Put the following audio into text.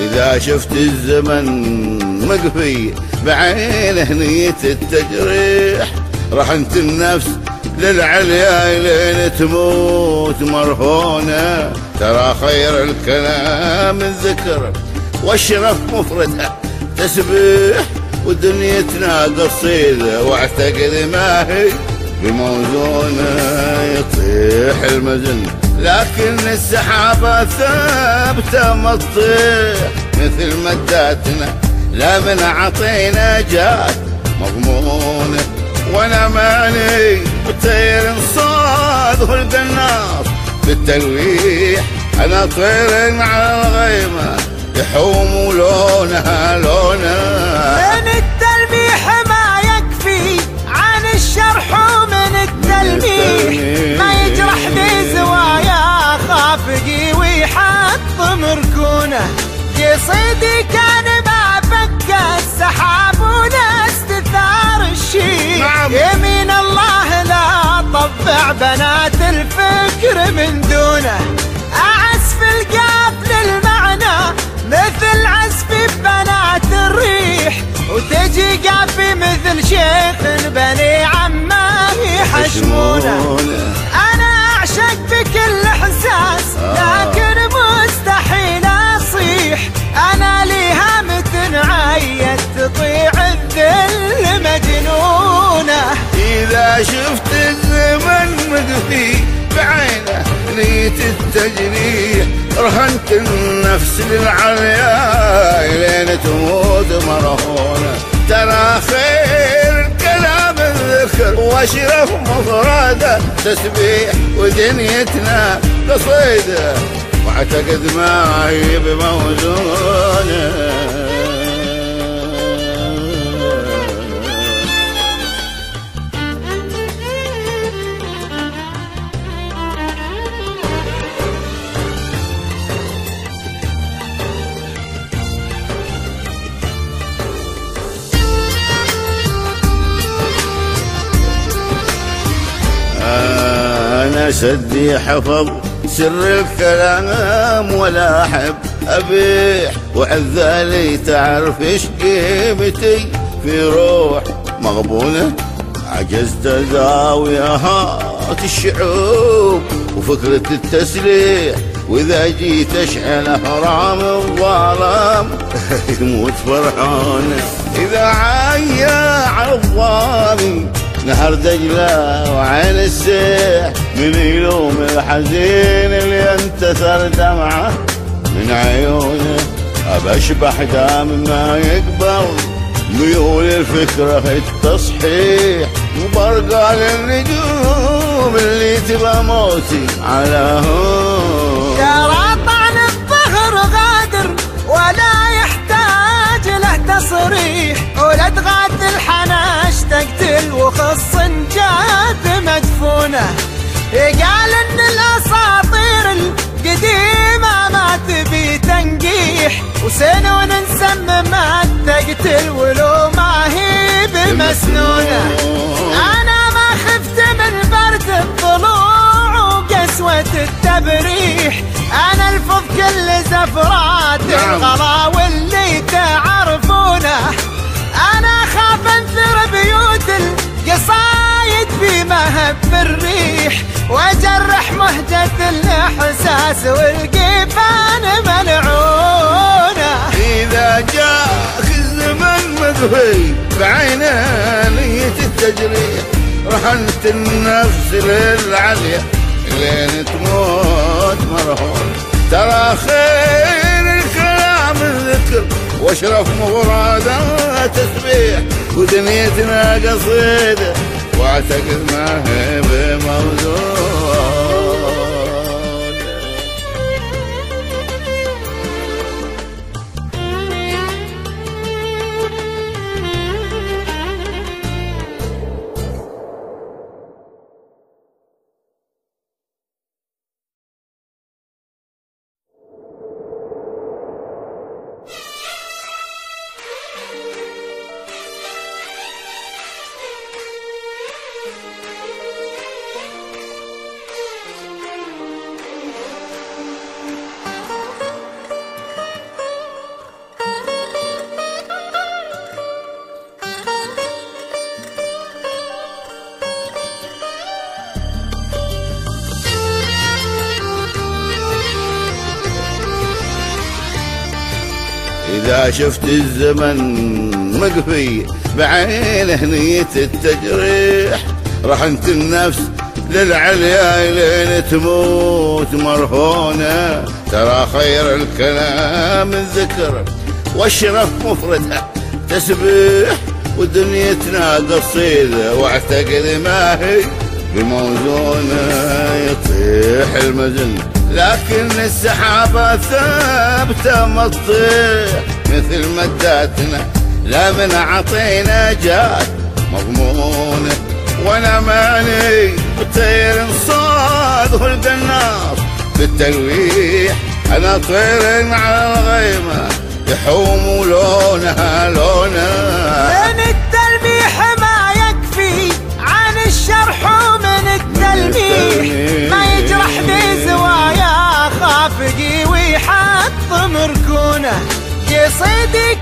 إذا شفت الزمن مقفي بعينه نية التجريح، رحنت النفس للعليا لين تموت مرهونة. ترى خير الكلام الذكر والشرف مفردة تسبيح، ودنيتنا قصيدة واعتقد ما هي بموزونة. يطيح المزن لكن السحابة ثابتة ما تطيح، مثل مداتنا لا من عطينا جات مضمونة. وانا ماني بطير صاد القناص بالتلويح، انا طير على الغيمة يحوم لونها لونها. من التلميح ما يكفي عن الشرح، ومن التلميح ما يجرح بزوايا خافقي ويحط مركونه. قصيدي كان ما فك السحاب ولا استثار الشيء، يمين الله لا طبع بنات الفكر من دونه. أعزف القاف للمعنى مثل عزف بنات الريح، وتجي قافي مثل شيخ بني عمه يحشمونه. أنا أعشق بكل إحساس لكن مستحيل أصيح، أنا لي هامة عيت تطيع الذل مجنونة. إذا شفت الزمن مقفي بعينه نية التجريح، رهنت النفس للعليا لين تموت مرهونة. ترى خير الكلام الذكر واشرف مفردة تسبيح، ودنيتنا قصيدة واعتقد ما هي بموزونة. أنا سدي حفظ سر الكلام ولا أحب أبيح، وعذالي تعرف إيش قيمتي في روح مغبونة. عجزت أزاوي هات الشعوب وفكرة التسليح، وإذا جيت أشعل أهرام الظلام يموت فرحانة. إذا عيا عظامي نهر دجلة وعين السيح، من يلوم الحزين اللي انتثر دمعه من عيونه. أبشبح دام ما يقبل ميول الفكرة في التصحيح، وبرقى للنجوم اللي تبى موتي على هون. ترى طعن الظهر غادر ولا يحتاج له تصريح، ولا تغاد الحناش تقتل وخص جات مدفونه. قال ان الاساطير القديمه ما تبي تنقيح، وسنون مسممات تقتل ولو ما هي بمسنونه. انا ما خفت من برد الضلوع وقسوه التبريح، انا الفظ كل زفرات الغلا واللي تعرفونه. انا خاف انثر بيوت القصايد بمهب الريح، واجرح مهجة الاحساس والقيفان ملعونه. إذا جاك الزمن مقفي بعينه نية التجريح، رحنت النفس للعليا لين تموت مرهون. ترى خير الكلام الذكر واشرف مفردة تسبيح، ودنيتنا قصيدة واعتقد ما هي بموزون. إذا شفت الزمن مقفي بعينه نية التجريح، رحنت النفس للعليا لين تموت مرهونة. ترى خير الكلام الذكر والشرف مفردها تسبيح، ودنيتنا قصيدة واعتقد ما هي بموزونة. يطيح المزن لكن السحابة ثابتة ما تطيح، مثل مداتنا لا من عطينا جات مضمونة. وانا ماني بطير صاد والقناص بالتلويح، انا طير على الغيمة يحوم لونها لونها. من التلميح ما يكفي عن الشرح، ومن التلميح ما يجرح بزوايا خافقي ويحط مركونه. قصيدي